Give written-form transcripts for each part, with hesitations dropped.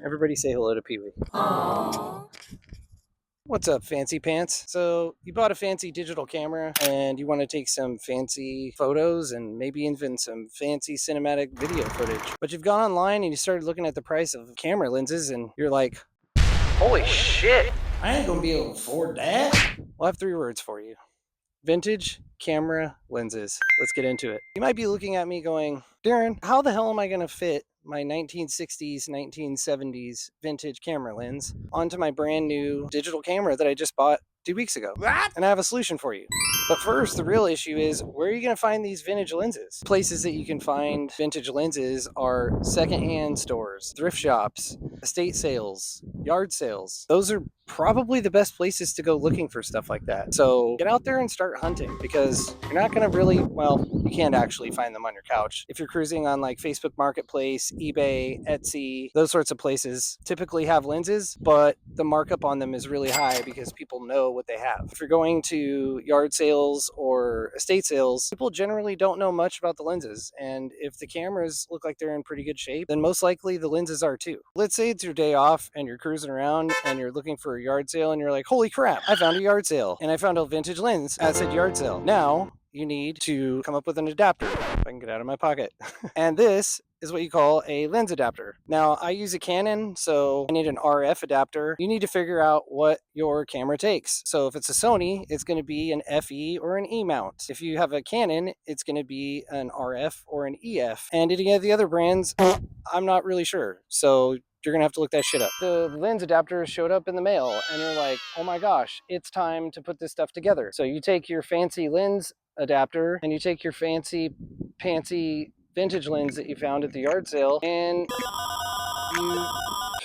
Everybody say hello to Pee-wee. Aww. What's up, fancy pants? So you bought a fancy digital camera and you want to take some fancy photos and maybe even some fancy cinematic video footage. But you've gone online and you started looking at the price of camera lenses and you're like, holy shit, I ain't gonna be able to afford that. Well, I have three words for you. Vintage camera lenses. Let's get into it. You might be looking at me going, Darren, how the hell am I going to fit my 1960s, 1970s vintage camera lens onto my brand new digital camera that I just bought 2 weeks ago? What? And I have a solution for you. But first, the real issue is, where are you going to find these vintage lenses? Places that you can find vintage lenses are secondhand stores, thrift shops, estate sales, yard sales. Those are probably the best places to go looking for stuff like that. So get out there and start hunting, because you're not going to really, well, you can't actually find them on your couch. If you're cruising on like Facebook Marketplace, eBay, Etsy, those sorts of places typically have lenses, but the markup on them is really high because people know what they have. If you're going to yard sales or estate sales, people generally don't know much about the lenses. And if the cameras look like they're in pretty good shape, then most likely the lenses are too. Let's say it's your day off and you're cruising around and you're looking for a yard sale and you're like, holy crap, I found a yard sale and I found a vintage lens at said yard sale. Now you need to come up with an adapter, if I can get out of my pocket. And this is what you call a lens adapter. Now, I use a Canon, so I need an RF adapter. You need to figure out what your camera takes. So if it's a Sony, it's going to be an FE or an E mount. If you have a Canon, it's going to be an RF or an EF. And any of the other brands, I'm not really sure. So you're gonna have to look that shit up. The lens adapter showed up in the mail and you're like, oh my gosh, it's time to put this stuff together. So you take your fancy lens adapter and you take your fancy vintage lens that you found at the yard sale and you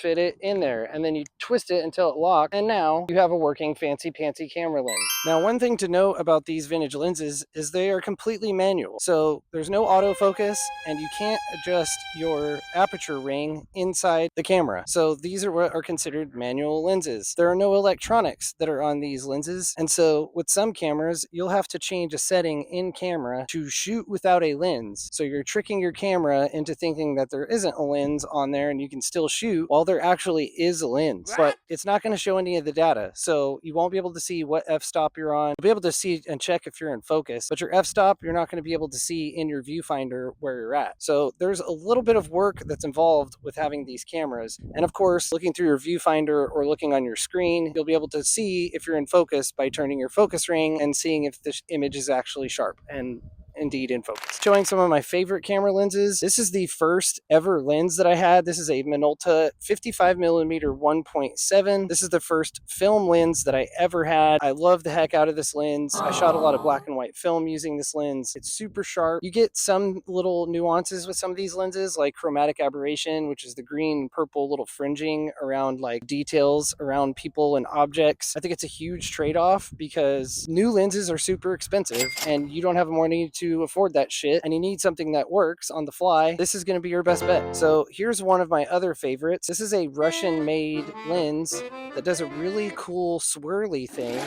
fit it in there, and then you twist it until it locks, and now you have a working fancy pantsy camera lens. Now, one thing to note about these vintage lenses is they are completely manual. So there's no autofocus and you can't adjust your aperture ring inside the camera. So these are what are considered manual lenses. There are no electronics that are on these lenses, and so with some cameras you'll have to change a setting in camera to shoot without a lens. So you're tricking your camera into thinking that there isn't a lens on there and you can still shoot while there actually is a lens. What? But it's not going to show any of the data. So you won't be able to see what f-stop you're on. You'll be able to see and check if you're in focus, but your f-stop you're not going to be able to see in your viewfinder where you're at. So there's a little bit of work that's involved with having these cameras. And of course, looking through your viewfinder or looking on your screen, you'll be able to see if you're in focus by turning your focus ring and seeing if the image is actually sharp and indeed in focus. Showing some of my favorite camera lenses. This is the first ever lens that I had. This is a Minolta 55mm 1.7. This is the first film lens that I ever had. I love the heck out of this lens. I shot a lot of black and white film using this lens. It's super sharp. You get some little nuances with some of these lenses, like chromatic aberration, which is the green and purple little fringing around like details around people and objects. I think it's a huge trade-off because new lenses are super expensive and you don't have money to afford that shit, and you need something that works on the fly. This is going to be your best bet. So here's one of my other favorites. This is a Russian made lens that does a really cool swirly thing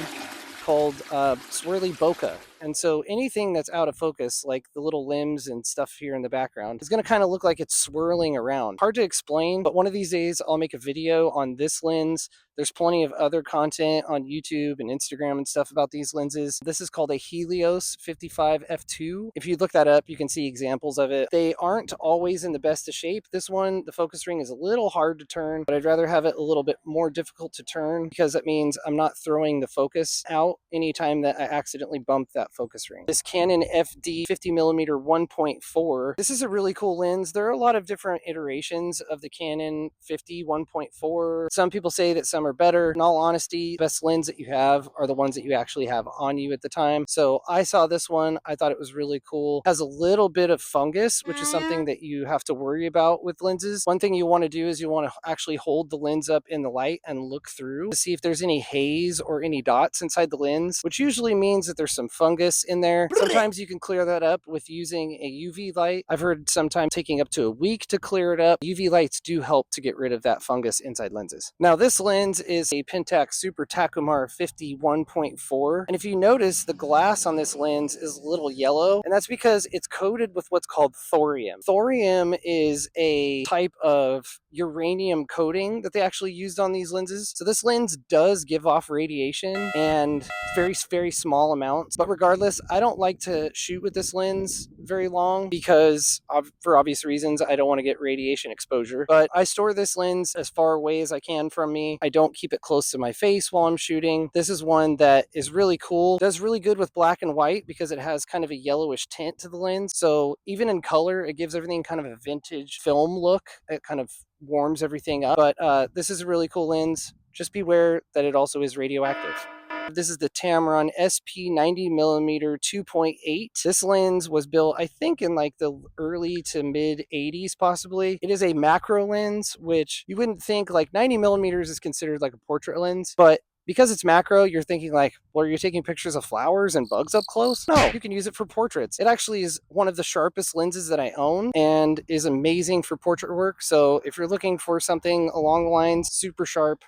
called swirly bokeh. And so anything that's out of focus, like the little limbs and stuff here in the background, is going to kind of look like it's swirling around. Hard to explain, but one of these days I'll make a video on this lens. There's plenty of other content on YouTube and Instagram and stuff about these lenses. This is called a Helios 55 f2. If you look that up, you can see examples of it. They aren't always in the best of shape. This one, the focus ring is a little hard to turn, but I'd rather have it a little bit more difficult to turn because that means I'm not throwing the focus out anytime that I accidentally bump that focus ring. This Canon FD 50mm 1.4. This is a really cool lens. There are a lot of different iterations of the Canon 50 1.4. Some people say that some are better. In all honesty, the best lens that you have are the ones that you actually have on you at the time. So I saw this one. I thought it was really cool. It has a little bit of fungus, which is something that you have to worry about with lenses. One thing you want to do is you want to actually hold the lens up in the light and look through to see if there's any haze or any dots inside the lens, which usually means that there's some fungus fungus in there. Sometimes you can clear that up with using a UV light. I've heard sometimes taking up to a week to clear it up. UV lights do help to get rid of that fungus inside lenses. Now this lens is a Pentax Super Takumar 51.4, and if you notice, the glass on this lens is a little yellow, and that's because it's coated with what's called thorium. Thorium is a type of uranium coating that they actually used on these lenses. So this lens does give off radiation, and very, very small amounts. But regardless, I don't like to shoot with this lens very long because for obvious reasons, I don't want to get radiation exposure. But I store this lens as far away as I can from me. I don't keep it close to my face while I'm shooting. This is one that is really cool. It does really good with black and white because it has kind of a yellowish tint to the lens. So even in color, it gives everything kind of a vintage film look. It kind of warms everything up. But this is a really cool lens. Just beware that it also is radioactive. This is the Tamron SP 90mm 2.8. This lens was built, I think, in like the early to mid 80s, possibly. It is a macro lens, which you wouldn't think like 90mm is considered like a portrait lens, but because it's macro, you're thinking like, well, you're taking pictures of flowers and bugs up close? No, you can use it for portraits. It actually is one of the sharpest lenses that I own and is amazing for portrait work. So if you're looking for something along the lines, super sharp,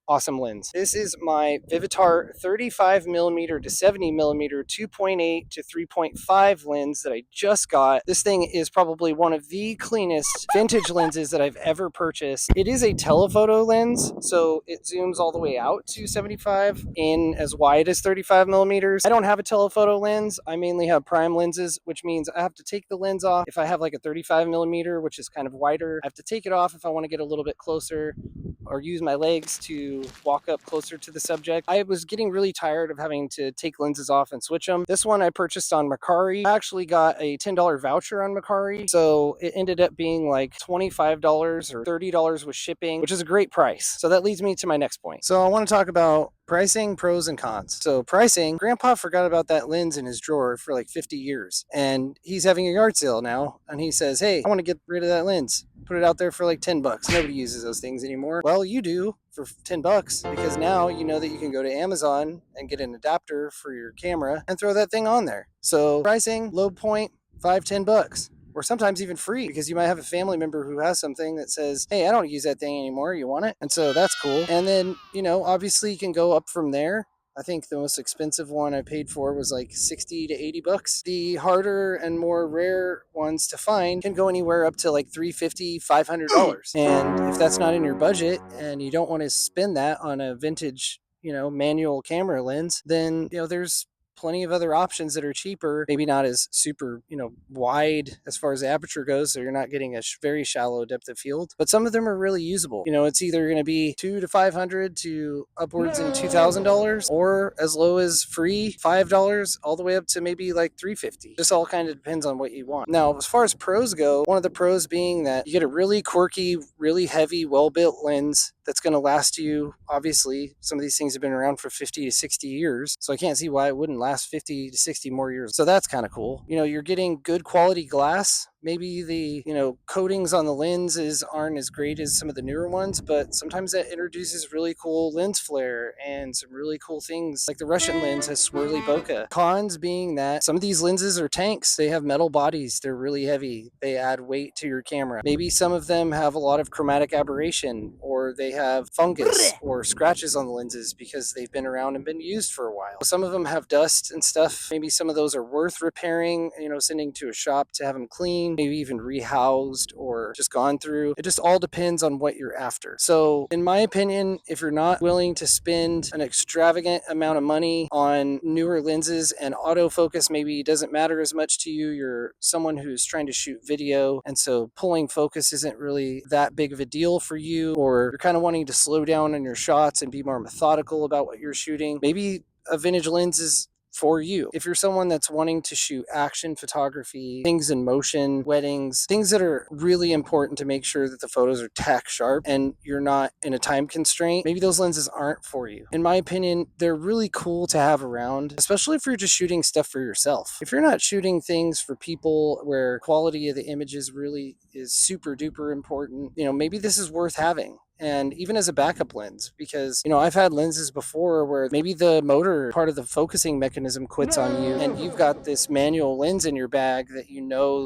awesome lens. This is my Vivitar 35mm to 70mm 2.8 to 3.5 lens that I just got. This thing is probably one of the cleanest vintage lenses that I've ever purchased. It is a telephoto lens, so it zooms all the way out to 75 in as wide as 35mm. I don't have a telephoto lens. I mainly have prime lenses, which means I have to take the lens off if I have like a 35mm, which is kind of wider. I have to take it off if I want to get a little bit closer or use my legs to walk up closer to the subject. I was getting really tired of having to take lenses off and switch them. This one I purchased on Mercari. I actually got a $10 voucher on Mercari, so it ended up being like $25 or $30 with shipping, which is a great price. So that leads me to my next point. So I want to talk about pricing, pros and cons. So pricing, Grandpa forgot about that lens in his drawer for like 50 years, and he's having a yard sale now, and he says, hey, I want to get rid of that lens. Put it out there for like 10 bucks. Nobody uses those things anymore. Well, you do for 10 bucks because now you know that you can go to Amazon and get an adapter for your camera and throw that thing on there. So pricing, low point, 5-10 bucks. Or sometimes even free, because you might have a family member who has something that says, hey, I don't use that thing anymore. You want it? And so that's cool. And then, obviously you can go up from there. I think the most expensive one I paid for was like 60 to 80 bucks. The harder and more rare ones to find can go anywhere up to like $350, $500. And if that's not in your budget and you don't want to spend that on a vintage, manual camera lens, then, there's plenty of other options that are cheaper, maybe not as super, wide as far as the aperture goes, so you're not getting a very shallow depth of field, but some of them are really usable. It's either going to be $200 to $500 to upwards in $2,000, or as low as free $5 all the way up to maybe like $350. Just all kind of depends on what you want. Now, as far as pros go, one of the pros being that you get a really quirky, really heavy, well-built lens that's going to last you. Obviously, some of these things have been around for 50 to 60 years, so I can't see why it wouldn't last 50 to 60 more years. So that's kind of cool. You're getting good quality glass. Maybe the, coatings on the lenses aren't as great as some of the newer ones, but sometimes that introduces really cool lens flare and some really cool things. Like the Russian lens has swirly bokeh. Cons being that some of these lenses are tanks. They have metal bodies. They're really heavy. They add weight to your camera. Maybe some of them have a lot of chromatic aberration, or they have fungus or scratches on the lenses because they've been around and been used for a while. Some of them have dust and stuff. Maybe some of those are worth repairing, sending to a shop to have them clean, maybe even rehoused or just gone through. It just all depends on what you're after. So in my opinion, if you're not willing to spend an extravagant amount of money on newer lenses and autofocus maybe doesn't matter as much to you, you're someone who's trying to shoot video, and so pulling focus isn't really that big of a deal for you, or you're kind of wanting to slow down on your shots and be more methodical about what you're shooting, maybe a vintage lens is for you. If you're someone that's wanting to shoot action photography, things in motion, weddings, things that are really important to make sure that the photos are tack sharp and you're not in a time constraint, maybe those lenses aren't for you. In my opinion, they're really cool to have around, especially if you're just shooting stuff for yourself. If you're not shooting things for people where quality of the images really is super duper important, maybe this is worth having. and even as a backup lens, because I've had lenses before where maybe the motor part of the focusing mechanism quits on you, and you've got this manual lens in your bag that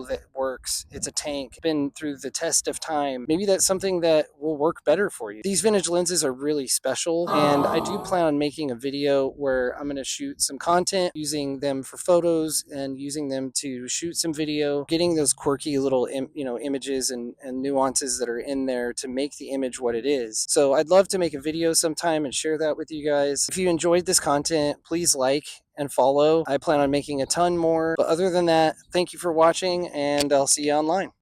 that works. It's a tank, been through the test of time. Maybe that's something that will work better for you. These vintage lenses are really special, and I do plan on making a video where I'm going to shoot some content using them for photos and using them to shoot some video, getting those quirky little images and nuances that are in there to make the image what it is. So I'd love to make a video sometime and share that with you guys. If you enjoyed this content, please like and follow. I plan on making a ton more. But other than that, thank you for watching, and I'll see you online.